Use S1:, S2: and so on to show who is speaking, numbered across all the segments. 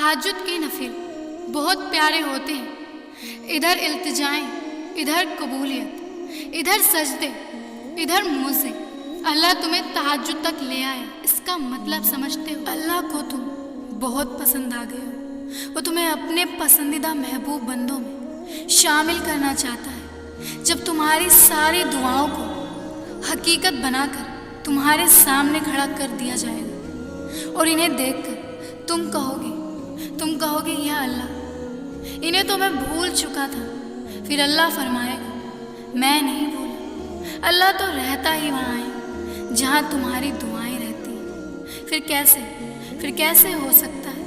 S1: تہجد کے نفل بہت پیارے ہوتے ہیں. ادھر التجائیں، ادھر قبولیت، ادھر سجدے، ادھر موزے. اللہ تمہیں تہجد تک لے آیا، اس کا مطلب سمجھتے ہو؟ اللہ کو تم بہت پسند آ گئے ہو. وہ تمہیں اپنے پسندیدہ محبوب بندوں میں شامل کرنا چاہتا ہے. جب تمہاری ساری دعاؤں کو حقیقت بنا کر تمہارے سامنے کھڑا کر دیا جائے گا اور انہیں دیکھ کر تم کہو گے یا اللہ، انہیں تو میں بھول چکا تھا. پھر اللہ فرمائے گا میں نہیں بھولا. اللہ تو رہتا ہی وہاں ہے جہاں تمہاری دعائیں رہتی ہیں. پھر کیسے ہو سکتا ہے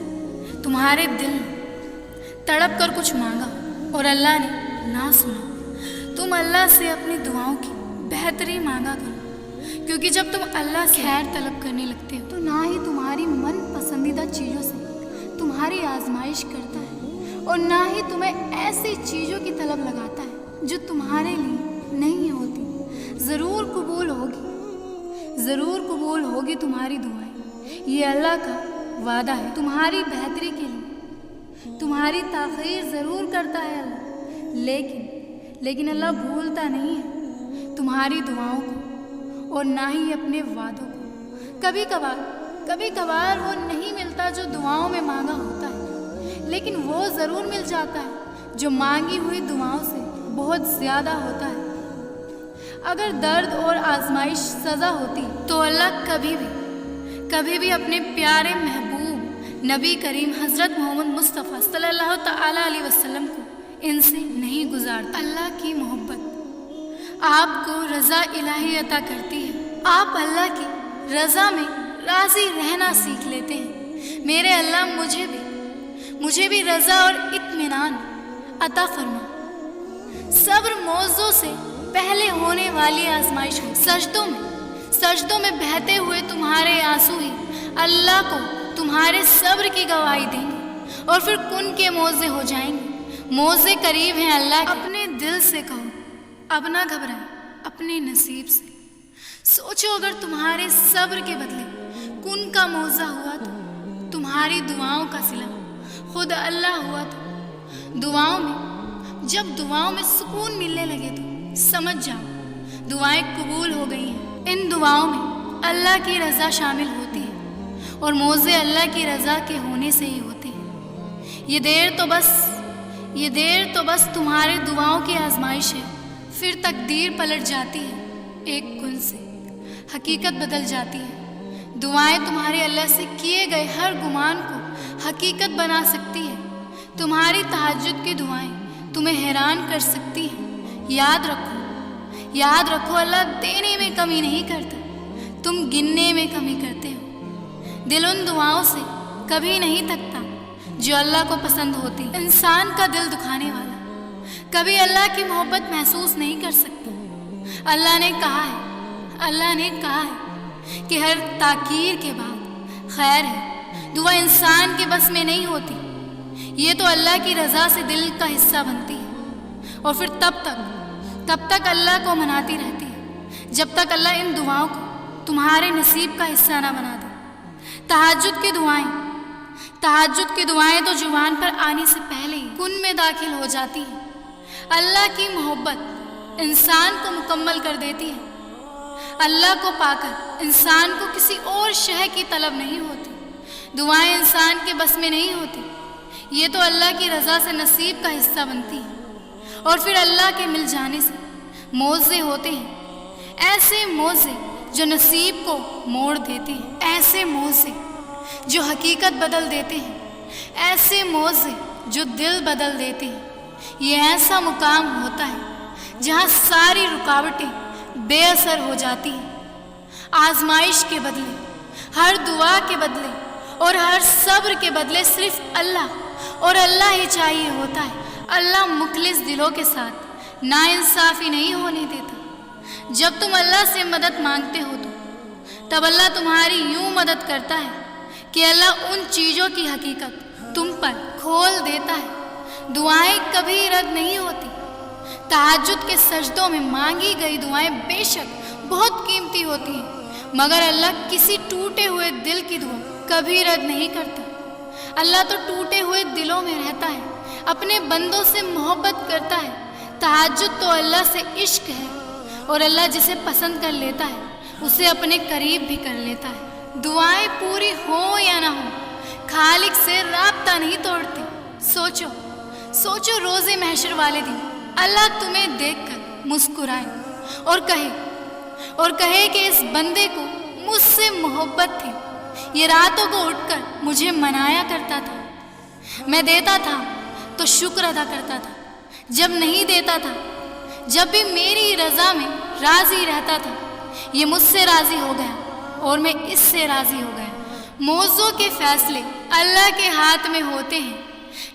S1: تمہارے دل نے تڑپ کر کچھ مانگا اور اللہ نے نہ سنا؟ تم اللہ سے اپنی دعاؤں کی بہتری مانگا کرو، کیونکہ جب تم اللہ سے خیر طلب کرنے لگتے ہو تو نہ ہی تمہاری من پسندیدہ چیزوں سے تمہاری آزمائش کرتا ہے اور نہ ہی تمہیں ایسی چیزوں کی طلب لگاتا ہے جو تمہارے لیے نہیں ہوتی. ضرور قبول ہوگی تمہاری دعائیں. یہ اللہ کا وعدہ ہے تمہاری بہتری کے لیے. تمہاری تاخیر ضرور کرتا ہے اللہ، لیکن اللہ بھولتا نہیں ہے تمہاری دعاؤں کو اور نہ ہی اپنے وعدوں کو. کبھی کبھار وہ نہیں ملتا جو دعاؤں میں مانگا ہوتا ہے، لیکن وہ ضرور مل جاتا ہے جو مانگی ہوئی دعاؤں سے بہت زیادہ ہوتا ہے. اگر درد اور آزمائش سزا ہوتی تو اللہ کبھی بھی اپنے پیارے محبوب نبی کریم حضرت محمد مصطفیٰ صلی اللہ تعالی علیہ وسلم کو ان سے نہیں گزارتا. اللہ کی محبت آپ کو رضا الہی عطا کرتی ہے. آپ اللہ کی رضا میں راضی رہنا سیکھ لیتے ہیں. میرے اللہ مجھے بھی رضا اور اطمینان عطا فرما. صبر موضوع سے پہلے ہونے والی آزمائش ہو. سجدوں میں بہتے ہوئے تمہارے آنسو ہی اللہ کو تمہارے صبر کی گواہی دیں گے اور پھر کن کے موزے ہو جائیں گے. موزے قریب ہیں اللہ کے. اپنے دل سے کہو، اب نہ گھبرائیں اپنے نصیب سے. سوچو اگر تمہارے صبر کے بدلے کن کا موزہ ہوا تو تمہاری دعاؤں کا صلہ خود اللہ ہوا تو جب دعاؤں میں سکون ملنے لگے تو سمجھ جاؤ دعائیں قبول ہو گئی ہیں. ان دعاؤں میں اللہ کی رضا شامل ہوتی ہے اور موزے اللہ کی رضا کے ہونے سے ہی ہوتے ہیں. یہ دیر تو بس تمہارے دعاؤں کی آزمائش ہے. پھر تقدیر پلٹ جاتی ہے، ایک کن سے حقیقت بدل جاتی ہے. دعائیں تمہارے اللہ سے کیے گئے ہر گمان کو حقیقت بنا سکتی ہے. تمہاری تہجد کی دعائیں تمہیں حیران کر سکتی ہیں. یاد رکھو اللہ دینے میں کمی نہیں کرتا، تم گننے میں کمی کرتے ہو. دل ان دعاؤں سے کبھی نہیں تھکتا جو اللہ کو پسند ہوتی. انسان کا دل دکھانے والا کبھی اللہ کی محبت محسوس نہیں کر سکتا. اللہ نے کہا ہے کہ ہر تاکیر کے بعد خیر ہے. دعا انسان کے بس میں نہیں ہوتی، یہ تو اللہ کی رضا سے دل کا حصہ بنتی ہے اور پھر تب تک اللہ کو مناتی رہتی ہے جب تک اللہ ان دعاؤں کو تمہارے نصیب کا حصہ نہ بنا دے. تہجد کی دعائیں تو زبان پر آنے سے پہلے ہی کن میں داخل ہو جاتی ہیں. اللہ کی محبت انسان کو مکمل کر دیتی ہے. اللہ کو پا کر انسان کو کسی اور شے کی طلب نہیں ہوتی. دعائیں انسان کے بس میں نہیں ہوتی، یہ تو اللہ کی رضا سے نصیب کا حصہ بنتی ہیں اور پھر اللہ کے مل جانے سے موزے ہوتے ہیں. ایسے موزے جو نصیب کو موڑ دیتے ہیں، ایسے موزے جو حقیقت بدل دیتے ہیں، ایسے موزے جو دل بدل دیتے ہیں. یہ ایسا مقام ہوتا ہے جہاں ساری رکاوٹیں بے اثر ہو جاتی ہیں. آزمائش کے بدلے، ہر دعا کے بدلے اور ہر صبر کے بدلے صرف اللہ اور اللہ ہی چاہیے ہوتا ہے. اللہ مخلص دلوں کے ساتھ ناانصافی نہیں ہونے دیتا. جب تم اللہ سے مدد مانگتے ہو تو تب اللہ تمہاری یوں مدد کرتا ہے کہ اللہ ان چیزوں کی حقیقت تم پر کھول دیتا ہے. دعائیں کبھی رد نہیں ہوتی. تہجد کے سجدوں میں مانگی گئی دعائیں بے شک بہت قیمتی ہوتی ہیں، مگر اللہ کسی ٹوٹے ہوئے دل کی دعا کبھی رد نہیں کرتا. اللہ تو ٹوٹے ہوئے دلوں میں رہتا ہے، اپنے بندوں سے محبت کرتا ہے۔ تہجد تو اللہ سے عشق ہے، اور اللہ جسے پسند کر لیتا ہے اسے اپنے قریب بھی کر لیتا ہے۔ دعائیں پوری ہوں یا نہ ہوں، خالق سے رابطہ نہیں توڑتے۔ سوچو روز محشر والے دن اللہ تمہیں دیکھ کر مسکرائے اور کہے کہ اس بندے کو مجھ سے محبت تھی، یہ راتوں کو اٹھ کر مجھے منایا کرتا تھا، میں دیتا تھا تو شکر ادا کرتا تھا، جب نہیں دیتا تھا، جب بھی میری رضا میں راضی رہتا تھا، یہ مجھ سے راضی ہو گیا اور میں اس سے راضی ہو گیا۔ موضوع کے فیصلے اللہ کے ہاتھ میں ہوتے ہیں،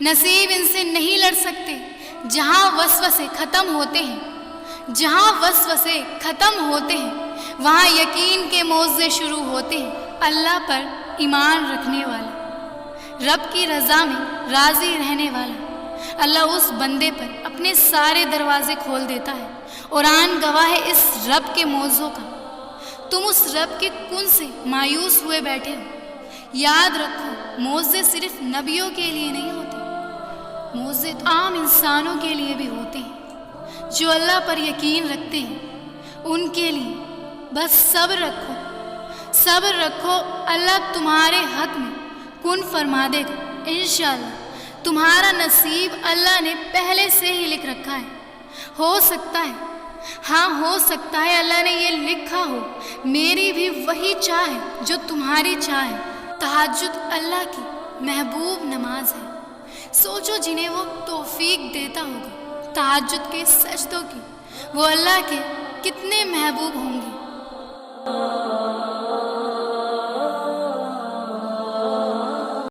S1: نصیب ان سے نہیں لڑ سکتے۔ جہاں وسوسے ختم ہوتے ہیں وہاں یقین کے موضوع شروع ہوتے ہیں۔ اللہ پر ایمان رکھنے والا، رب کی رضا میں راضی رہنے والا، اللہ اس بندے پر اپنے سارے دروازے کھول دیتا ہے۔ قرآن گواہ ہے اس رب کے موضوع کا۔ تم اس رب کے کن سے مایوس ہوئے بیٹھے ہو۔ یاد رکھو، موضوع صرف نبیوں کے لیے نہیں ہوتے، موضوع عام انسانوں کے لیے بھی ہوتے ہیں جو اللہ پر یقین رکھتے ہیں۔ ان کے لیے بس صبر رکھو، اللہ تمہارے حق میں کن فرما دے گا انشاءاللہ۔ تمہارا نصیب اللہ نے پہلے سے ہی لکھ رکھا ہے۔ ہو سکتا ہے اللہ نے یہ لکھا ہو میری بھی وہی چاہ ہے جو تمہاری چاہ ہے۔ تہجد اللہ کی محبوب نماز ہے۔ سوچو جنہیں وہ توفیق دیتا ہوگا تہجد کے سجدوں کی، وہ اللہ کے کتنے محبوب ہوں گے۔